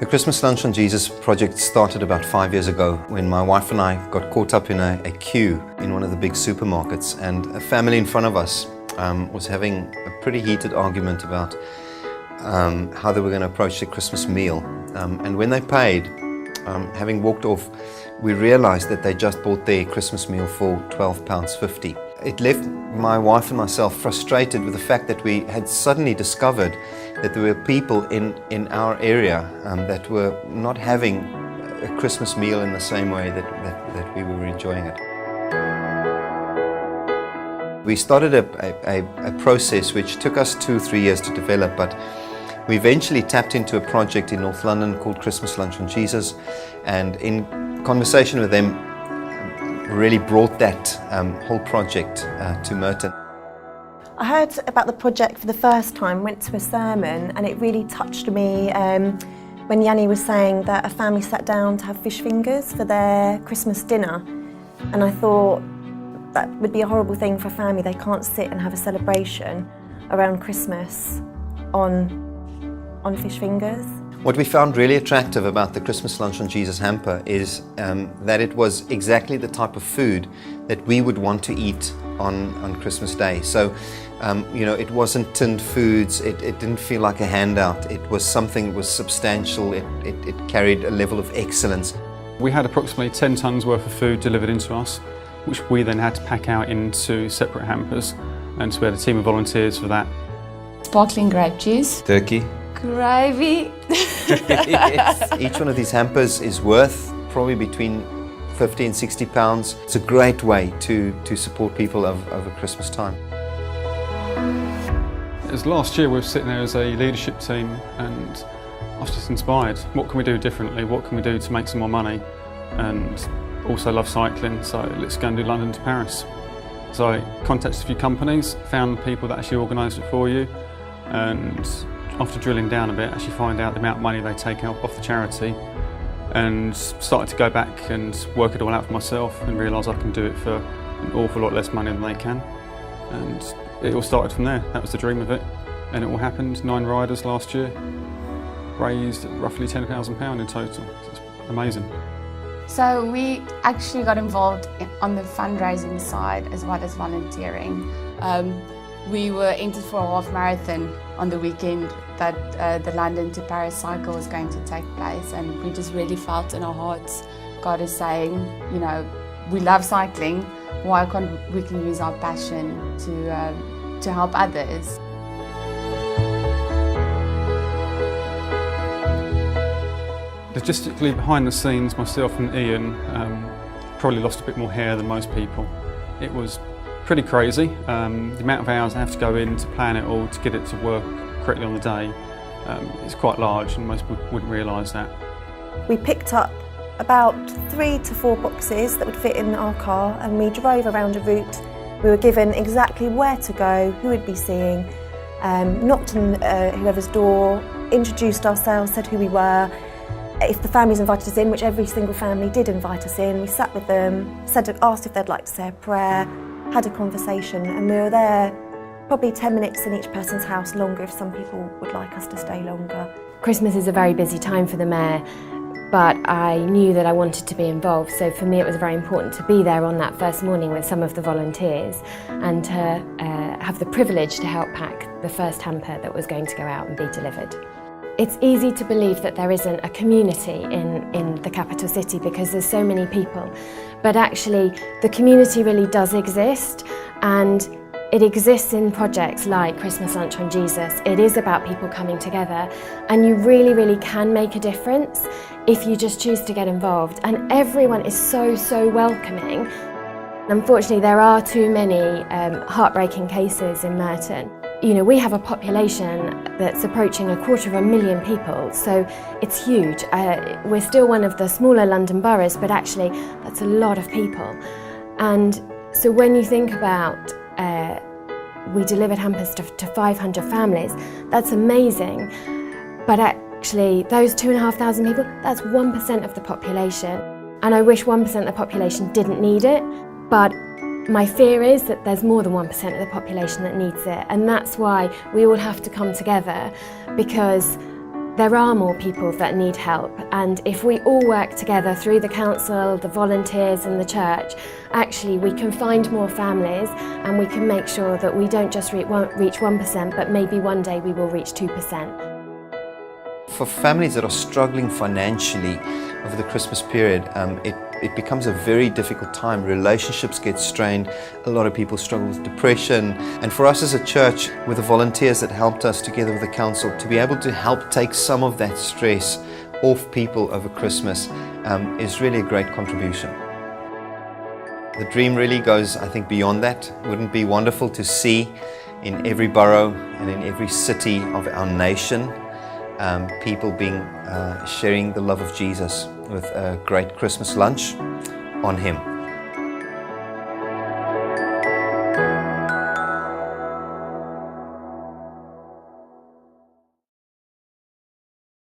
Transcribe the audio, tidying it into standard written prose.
The Christmas Lunch on Jesus project started about 5 years ago when my wife and I got caught up in a queue in one of the big supermarkets, and a family in front of us was having a pretty heated argument about how they were going to approach the Christmas meal. And when they paid, having walked off, we realized that they just bought their Christmas meal for £12.50. It left my wife and myself frustrated with the fact that we had suddenly discovered that there were people in our area that were not having a Christmas meal in the same way that we were enjoying it. We started a process which took us 2-3 years to develop, but we eventually tapped into a project in North London called Christmas Lunch on Jesus, and in conversation with them really brought that whole project to Merton. I heard about the project for the first time, went to a sermon, and it really touched me when Yanni was saying that a family sat down to have fish fingers for their Christmas dinner. And I thought that would be a horrible thing for a family. They can't sit and have a celebration around Christmas on fish fingers. What we found really attractive about the Christmas Lunch on Jesus hamper is that it was exactly the type of food that we would want to eat on Christmas Day. So, it wasn't tinned foods, it didn't feel like a handout, it was something that was substantial, it carried a level of excellence. We had approximately 10 tonnes worth of food delivered into us, which we then had to pack out into separate hampers, and so we had a team of volunteers for that. Sparkling grape juice. Turkey. Gravy. Yes. Each one of these hampers is worth probably between £50 and £60. It's a great way to support people over Christmas time. As last year we were sitting there as a leadership team, and I was just inspired. What can we do differently? What can we do to make some more money? And also love cycling, so let's go and do London to Paris. So I contacted a few companies, found people that actually organised it for you, and after drilling down a bit, actually find out the amount of money they take out off the charity, and started to go back and work it all out for myself and realise I can do it for an awful lot less money than they can. And it all started from there. That was the dream of it, and it all happened. 9 riders last year, raised roughly £10,000 in total. It's amazing. So we actually got involved on the fundraising side as well as volunteering. We were entered for a half marathon on the weekend that the London to Paris cycle was going to take place, and we just really felt in our hearts God is saying, we love cycling, why can't we use our passion to help others. Logistically, behind the scenes, myself and Ian probably lost a bit more hair than most people. It was pretty crazy. The amount of hours I have to go in to plan it all, to get it to work correctly on the day, is quite large, and most people wouldn't realise that. We picked up about 3 to 4 boxes that would fit in our car, and we drove around a route. We were given exactly where to go, who we'd be seeing, knocked on whoever's door, introduced ourselves, said who we were. If the families invited us in, which every single family did invite us in, we sat with them, asked if they'd like to say a prayer, had a conversation, and we were there probably 10 minutes in each person's house, longer if some people would like us to stay longer. Christmas is a very busy time for the Mayor, but I knew that I wanted to be involved, so for me it was very important to be there on that first morning with some of the volunteers and to have the privilege to help pack the first hamper that was going to go out and be delivered. It's easy to believe that there isn't a community in the capital city because there's so many people, but actually the community really does exist, and it exists in projects like Christmas Lunch on Jesus. It is about people coming together, and you really, really can make a difference if you just choose to get involved, and everyone is so welcoming. Unfortunately, there are too many heartbreaking cases in Merton. We have a population that's approaching 250,000 people, so it's huge. We're still one of the smaller London boroughs, but actually that's a lot of people. And so when you think about we delivered hampers to 500 families, that's amazing. But actually those 2,500 people, that's 1% of the population. And I wish 1% of the population didn't need it, but my fear is that there's more than 1% of the population that needs it, and that's why we all have to come together, because There are more people that need help, and if we all work together through the council, the volunteers and the church, actually we can find more families and we can make sure that we don't just reach 1%, but maybe one day we will reach 2%. For families that are struggling financially over the Christmas period, it becomes a very difficult time. Relationships get strained, a lot of people struggle with depression, and for us as a church, with the volunteers that helped us together with the council, to be able to help take some of that stress off people over Christmas is really a great contribution. The dream really goes, I think, beyond that. Wouldn't it be wonderful to see in every borough and in every city of our nation people sharing the love of Jesus with a great Christmas lunch on Him.